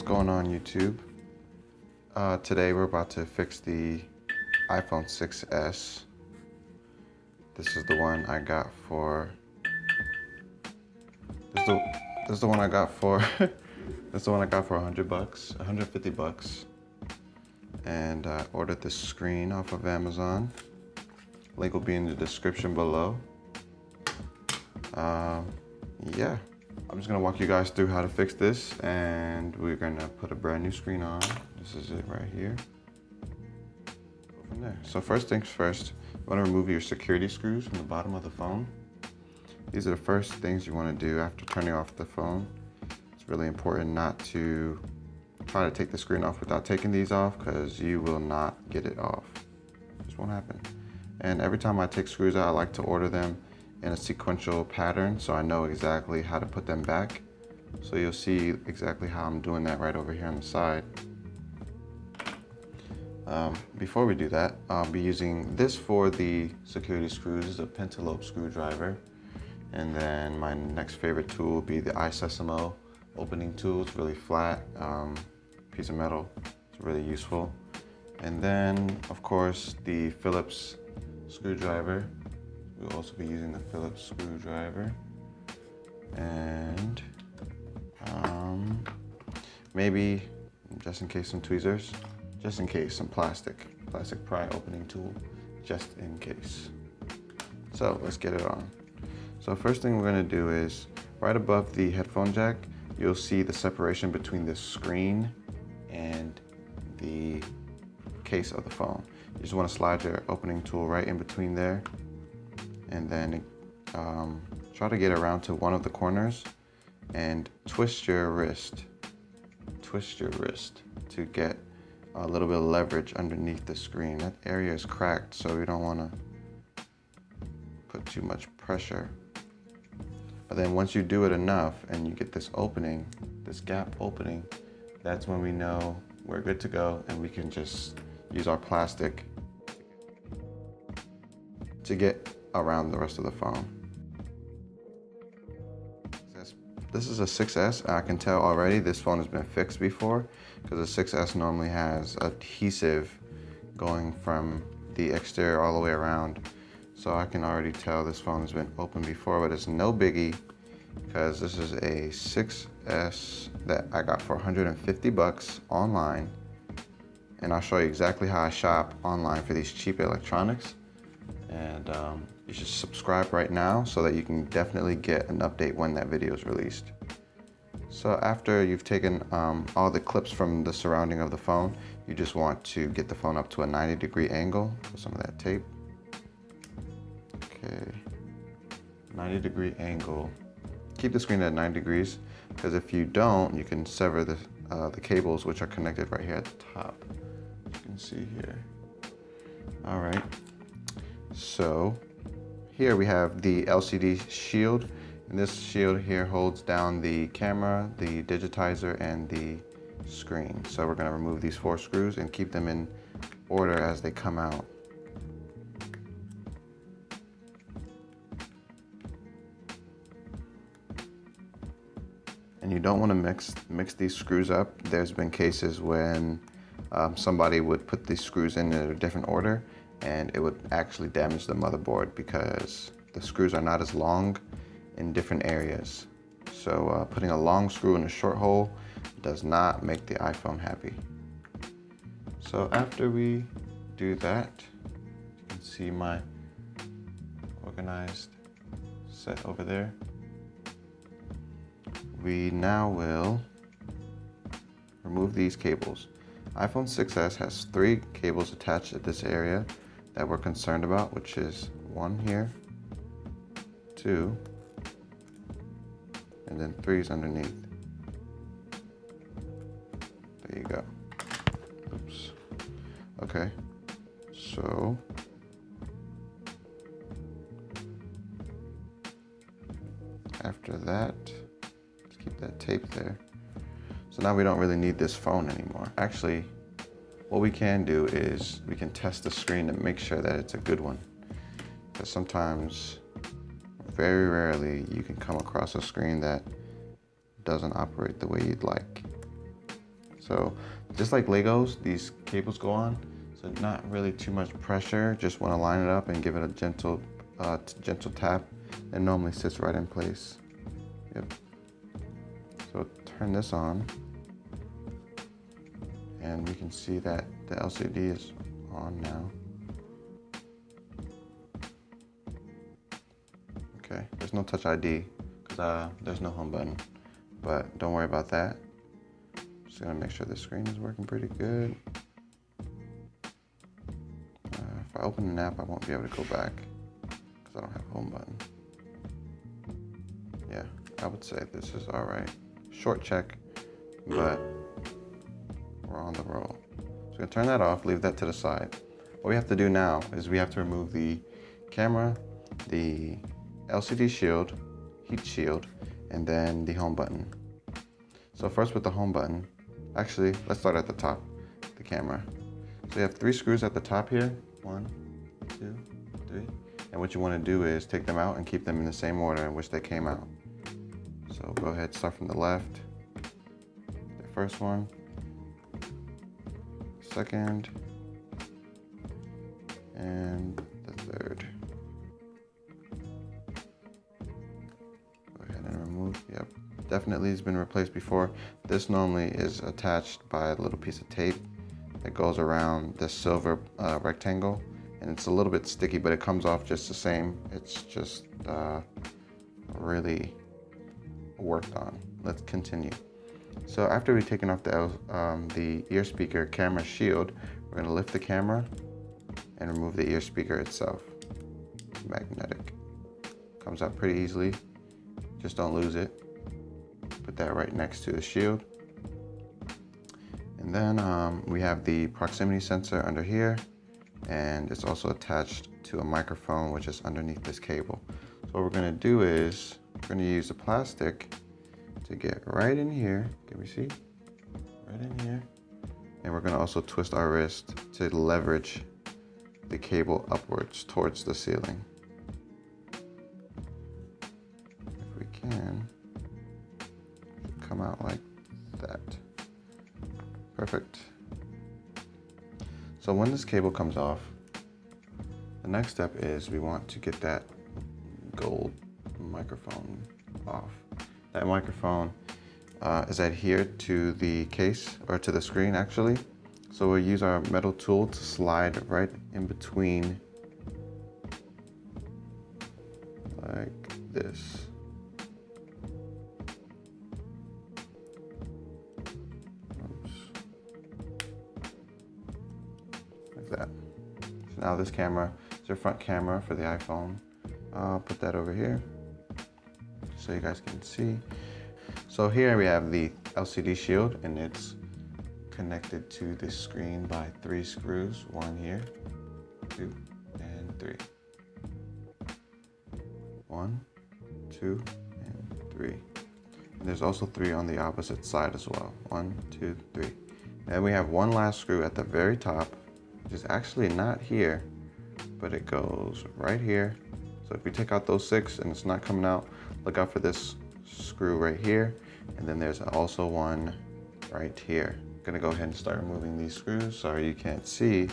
going on, YouTube? Today we're about to fix the iPhone 6s. This is the one I got for. This is the one I got for. This is the one I got for $100, $150, and I ordered this screen off of Amazon. Link will be in the description below. Yeah. I'm just gonna walk you guys through how to fix this, and we're gonna put a brand new screen on. This is it right here. Go from there. So first things first, you wanna remove your security screws from the bottom of the phone. These are the first things you wanna do after turning off the phone. It's really important not to try to take the screen off without taking these off, because you will not get it off. It just won't happen. And every time I take screws out, I like to order them in a sequential pattern so I know exactly how to put them back. So you'll see exactly how I'm doing that right over here on the side. Before we do that, I'll be using this for the security screws. This is a pentalobe screwdriver. And then my next favorite tool will be the iSesamo opening tool. It's really flat, piece of metal. It's really useful. And then, of course, the Phillips screwdriver. We'll also be using the Phillips screwdriver, and maybe, just in case, some tweezers, just in case, some plastic pry opening tool, just in case. So let's get it on. So first thing we're gonna do is, right above the headphone jack, you'll see the separation between the screen and the case of the phone. You just wanna slide your opening tool right in between there, and then try to get around to one of the corners and twist your wrist to get a little bit of leverage underneath the screen. That area is cracked, so you don't want to put too much pressure. But then once you do it enough and you get this opening, this gap opening, that's when we know we're good to go, and we can just use our plastic to get around the rest of the phone. This is a 6S. I can tell already this phone has been fixed before, because the 6S normally has adhesive going from the exterior all the way around. So I can already tell this phone has been opened before, but it's no biggie, because this is a 6S that I got for $150 online. And I'll show you exactly how I shop online for these cheap electronics. And you should subscribe right now so that you can definitely get an update when that video is released. So after you've taken all the clips from the surrounding of the phone, you just want to get the phone up to a 90-degree angle with some of that tape. Okay, 90-degree angle. Keep the screen at 90 degrees, because if you don't, you can sever the cables, which are connected right here at the top. You can see here. All right. So here we have the LCD shield, and this shield here holds down the camera, the digitizer, and the screen. So we're going to remove these 4 screws and keep them in order as they come out. And you don't want to mix these screws up. There's been cases when somebody would put these screws in a different order, and it would actually damage the motherboard because the screws are not as long in different areas. So putting a long screw in a short hole does not make the iPhone happy. So after we do that, you can see my organized set over there. We now will remove these cables. iPhone 6s has 3 cables attached at this area that we're concerned about, which is 1 here, 2, and then 3 is underneath. There you go. Oops. Okay, so after that, let's keep that tape there. So now we don't really need this phone anymore. Actually, what we can do is we can test the screen to make sure that it's a good one. Because sometimes, very rarely, you can come across a screen that doesn't operate the way you'd like. So just like Legos, these cables go on. So not really too much pressure. Just want to line it up and give it a gentle tap. It normally sits right in place. Yep. So turn this on, and we can see that the LCD is on now. Okay, there's no Touch ID because there's no home button, but don't worry about that. Just gonna make sure the screen is working pretty good. If I open an app, I won't be able to go back because I don't have a home button. Yeah, I would say this is all right. Short check, but we're on the roll. So we're gonna turn that off, leave that to the side. What we have to do now is we have to remove the camera, the LCD shield, heat shield, and then the home button. So first with the home button, actually, let's start at the top, the camera. So you have 3 screws at the top here. 1, 2, 3. And what you want to do is take them out and keep them in the same order in which they came out. So go ahead, start from the left. The first one, second, and the third. Go ahead and remove, yep. Definitely has been replaced before. This normally is attached by a little piece of tape that goes around the silver rectangle, and it's a little bit sticky, but it comes off just the same. It's just really worked on. Let's continue. So after we've taken off the ear speaker camera shield, we're going to lift the camera and remove the ear speaker itself. It's magnetic. Comes out pretty easily. Just don't lose it. Put that right next to the shield. And then we have the proximity sensor under here, and it's also attached to a microphone which is underneath this cable. So what we're going to do is we're going to use the plastic to get right in here. Can we see? Right in here. And we're going to also twist our wrist to leverage the cable upwards towards the ceiling. If we can, come out like that. Perfect. So when this cable comes off, the next step is we want to get that gold microphone off. That microphone is adhered to the case, or to the screen actually. So we'll use our metal tool to slide right in between like this. Like that. So now this camera is your front camera for the iPhone. I'll put that over here so you guys can see. So here we have the LCD shield, and it's connected to the screen by 3 screws. 1 here, 2, and 3. 1, 2, and 3. And there's also 3 on the opposite side as well. 1, 2, 3. And we have 1 last screw at the very top, which is actually not here, but it goes right here. So if you take out those 6 and it's not coming out, look out for this screw right here. And then there's also 1 right here. I'm gonna go ahead and start removing these screws. Sorry you can't see.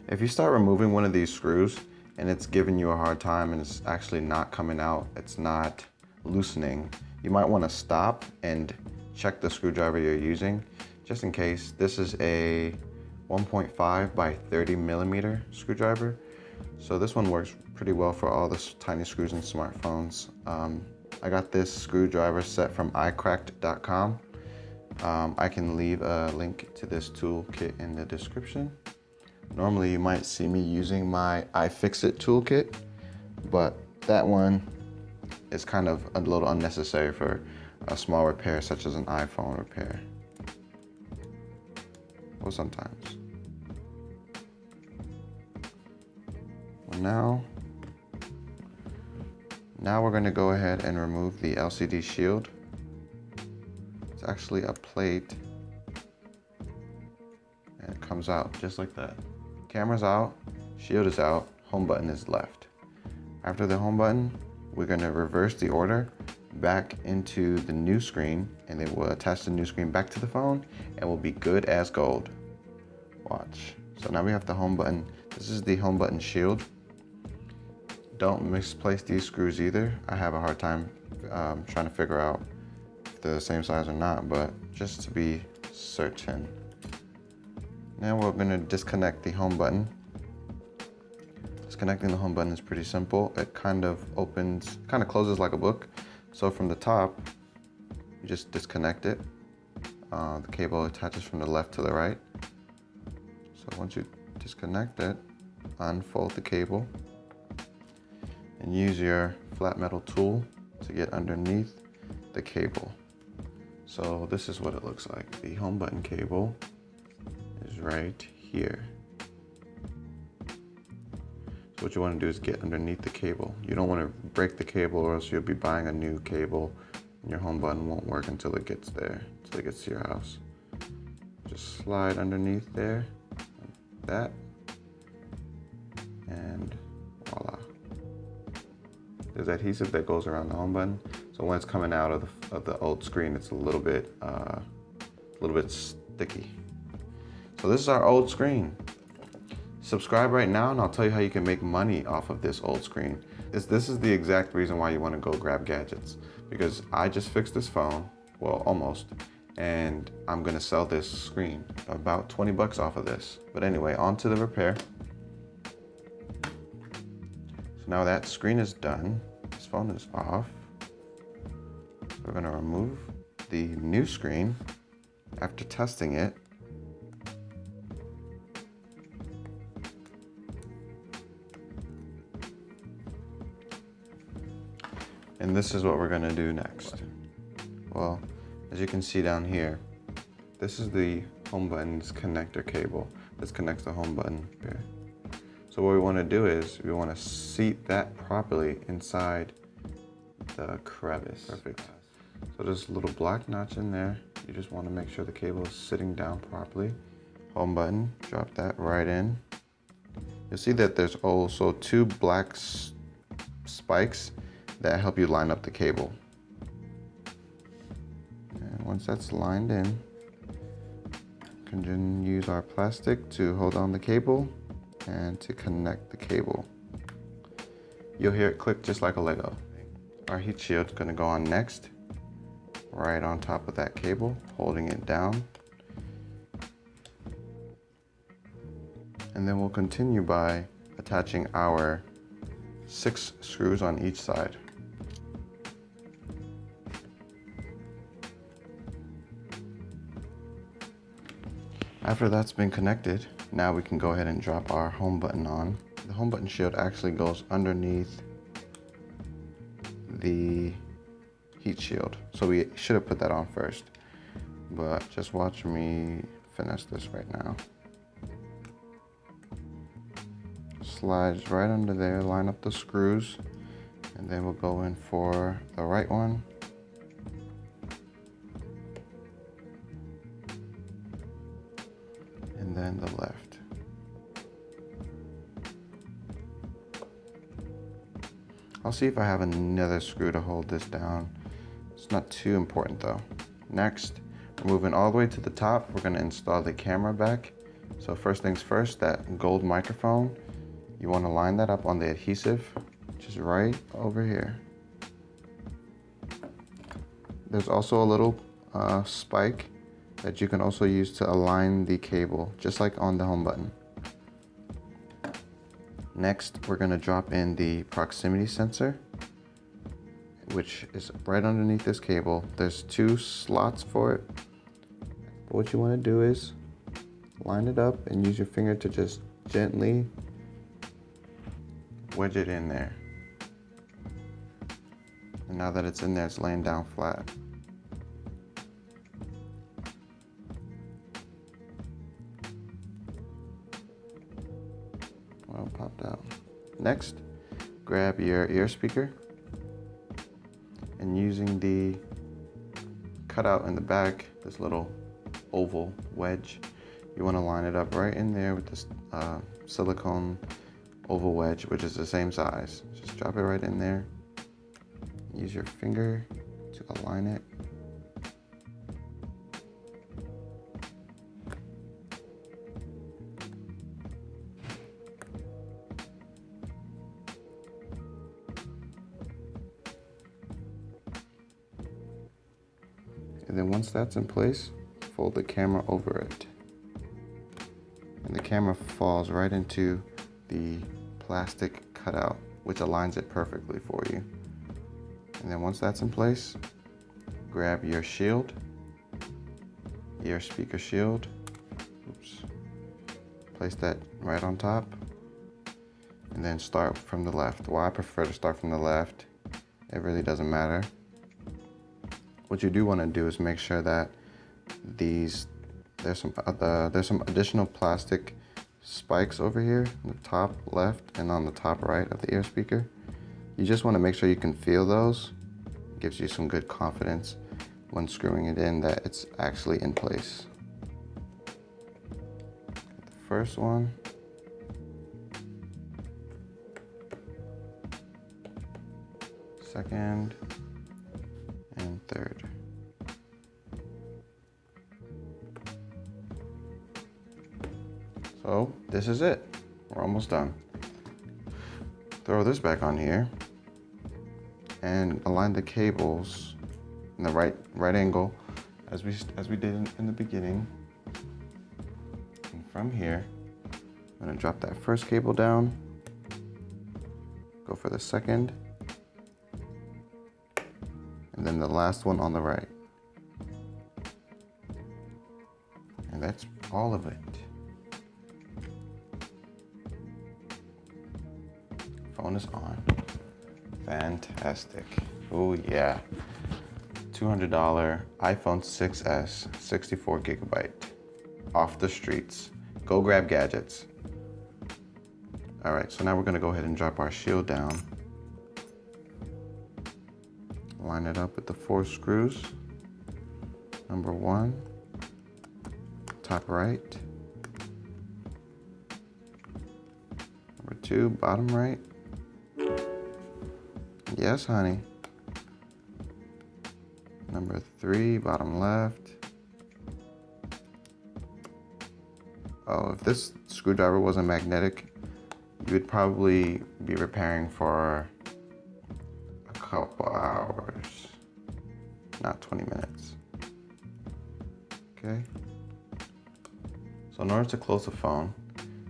If you start removing one of these screws and it's giving you a hard time and it's actually not coming out, it's not loosening, you might want to stop and check the screwdriver you're using, just in case. This is a 1.5 by 30 millimeter screwdriver. So this one works pretty well for all the tiny screws in smartphones. I got this screwdriver set from iCracked.com. I can leave a link to this toolkit in the description. Normally you might see me using my iFixit toolkit, but that one is kind of a little unnecessary for a small repair such as an iPhone repair. Well, sometimes. Well, now we're going to go ahead and remove the LCD shield. It's actually a plate, and it comes out just like that. Camera's out, shield is out, home button is left. After the home button, we're going to reverse the order back into the new screen, and then we'll attach the new screen back to the phone, and we'll be good as gold. Watch. So now we have the home button. This is the home button shield. Don't misplace these screws either. I have a hard time trying to figure out if they're the same size or not, but just to be certain. Now we're going to disconnect the home button. Disconnecting the home button is pretty simple. It kind of closes like a book. So from the top, you just disconnect it. The cable attaches from the left to the right. So once you disconnect it, unfold the cable and use your flat metal tool to get underneath the cable. So this is what it looks like. The home button cable is right here. So what you want to do is get underneath the cable. You don't want to break the cable, or else you'll be buying a new cable and your home button won't work until it gets there, until it gets to your house. Just slide underneath there, like that, and voila. There's adhesive that goes around the home button, so when it's coming out of the old screen, it's a little bit sticky. So this is our old screen. Subscribe right now and I'll tell you how you can make money off of this old screen. This is the exact reason why you want to go grab gadgets, because I just fixed this phone, well, almost, and I'm gonna sell this screen, about 20 bucks off of this. But anyway, on to the repair. So now that screen is done, this phone is off. We're gonna remove the new screen after testing it. And this is what we're gonna do next. Well, as you can see down here, this is the home button's connector cable. This connects the home button here. So what we wanna do is, we wanna seat that properly inside the crevice. Perfect. So there's a little black notch in there. You just wanna make sure the cable is sitting down properly. Home button, drop that right in. You'll see that there's also two black spikes that help you line up the cable. And once that's lined in, you can then use our plastic to hold on the cable and to connect the cable. You'll hear it click just like a Lego. Our heat shield is going to go on next, right on top of that cable, holding it down. And then we'll continue by attaching our 6 screws on each side. After that's been connected, now we can go ahead and drop our home button on. The home button shield actually goes underneath the heat shield, so we should have put that on first, but just watch me finesse this right now. Slides right under there, line up the screws, and then we'll go in for the right one. And then the left. I'll see if I have another screw to hold this down. It's not too important though. Next, we're moving all the way to the top. We're gonna install the camera back. So first things first, that gold microphone, you wanna line that up on the adhesive, which is right over here. There's also a little spike that you can also use to align the cable, just like on the home button. Next, we're gonna drop in the proximity sensor, which is right underneath this cable. There's 2 slots for it. But what you wanna do is line it up and use your finger to just gently wedge it in there. And now that it's in there, it's laying down flat. Well, popped out. Next, grab your ear speaker, and using the cutout in the back, this little oval wedge, you want to line it up right in there with this silicone oval wedge, which is the same size. Just drop it right in there use your finger to align it. And then once that's in place, fold the camera over it. And the camera falls right into the plastic cutout, which aligns it perfectly for you. And then once that's in place, grab your shield, your speaker shield. Oops. Place that right on top, and then start from the left. Well, I prefer to start from the left. It really doesn't matter. What you do want to do is make sure that there's some additional plastic spikes over here on the top left and on the top right of the ear speaker. You just want to make sure you can feel those. It gives you some good confidence when screwing it in that it's actually in place. The first one. Second. And third. So this is it. We're almost done. Throw this back on here and align the cables in the right angle as we did in the beginning. And from here, I'm gonna drop that first cable down, go for the second, and then the last one on the right. And that's all of it. Phone is on. Fantastic. Oh yeah. $200 iPhone 6s, 64 gigabyte. Off the streets. GoGrabGadgets. All right, so now we're gonna go ahead and drop our shield down. Line it up with the 4 screws. Number 1, top right. Number 2, bottom right. Yes, honey. Number 3, bottom left. Oh, if this screwdriver wasn't magnetic, you would probably be repairing for a couple hours, not 20 minutes. Okay. So in order to close the phone,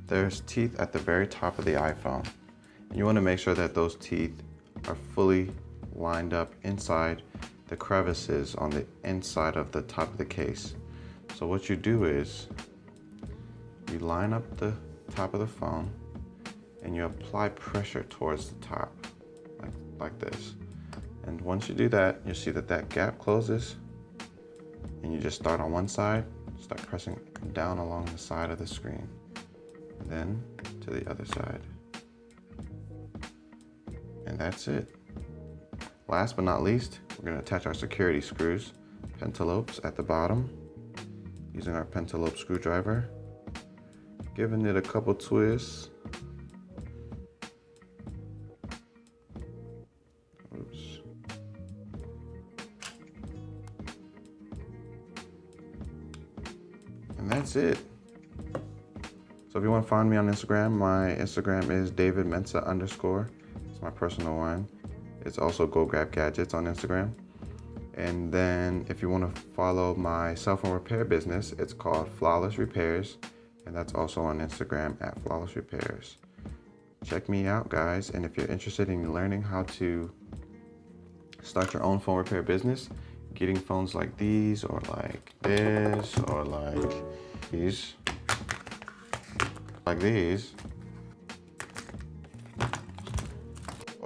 there's teeth at the very top of the iPhone. And you want to make sure that those teeth are fully lined up inside the crevices on the inside of the top of the case. So what you do is you line up the top of the phone and you apply pressure towards the top, like this. And once you do that, you see that that gap closes, and you just start on one side, start pressing down along the side of the screen, and then to the other side. And that's it. Last but not least, we're going to attach our security screws, pentalopes at the bottom, using our pentalope screwdriver, giving it a couple twists. Oops. And that's it. So if you want to find me on Instagram, my Instagram is davidmensa_. It's my personal one. It's also GoGrabGadgets on Instagram. And then if you want to follow my cell phone repair business, it's called Flawless Repairs. And that's also on Instagram at Flawless Repairs. Check me out, guys. And if you're interested in learning how to start your own phone repair business, getting phones like these or like this or like these, or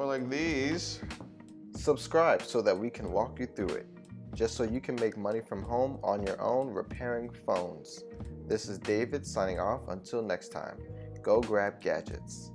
like these, subscribe so that we can walk you through it, just so you can make money from home on your own repairing phones. This is David signing off. Until next time, go grab gadgets.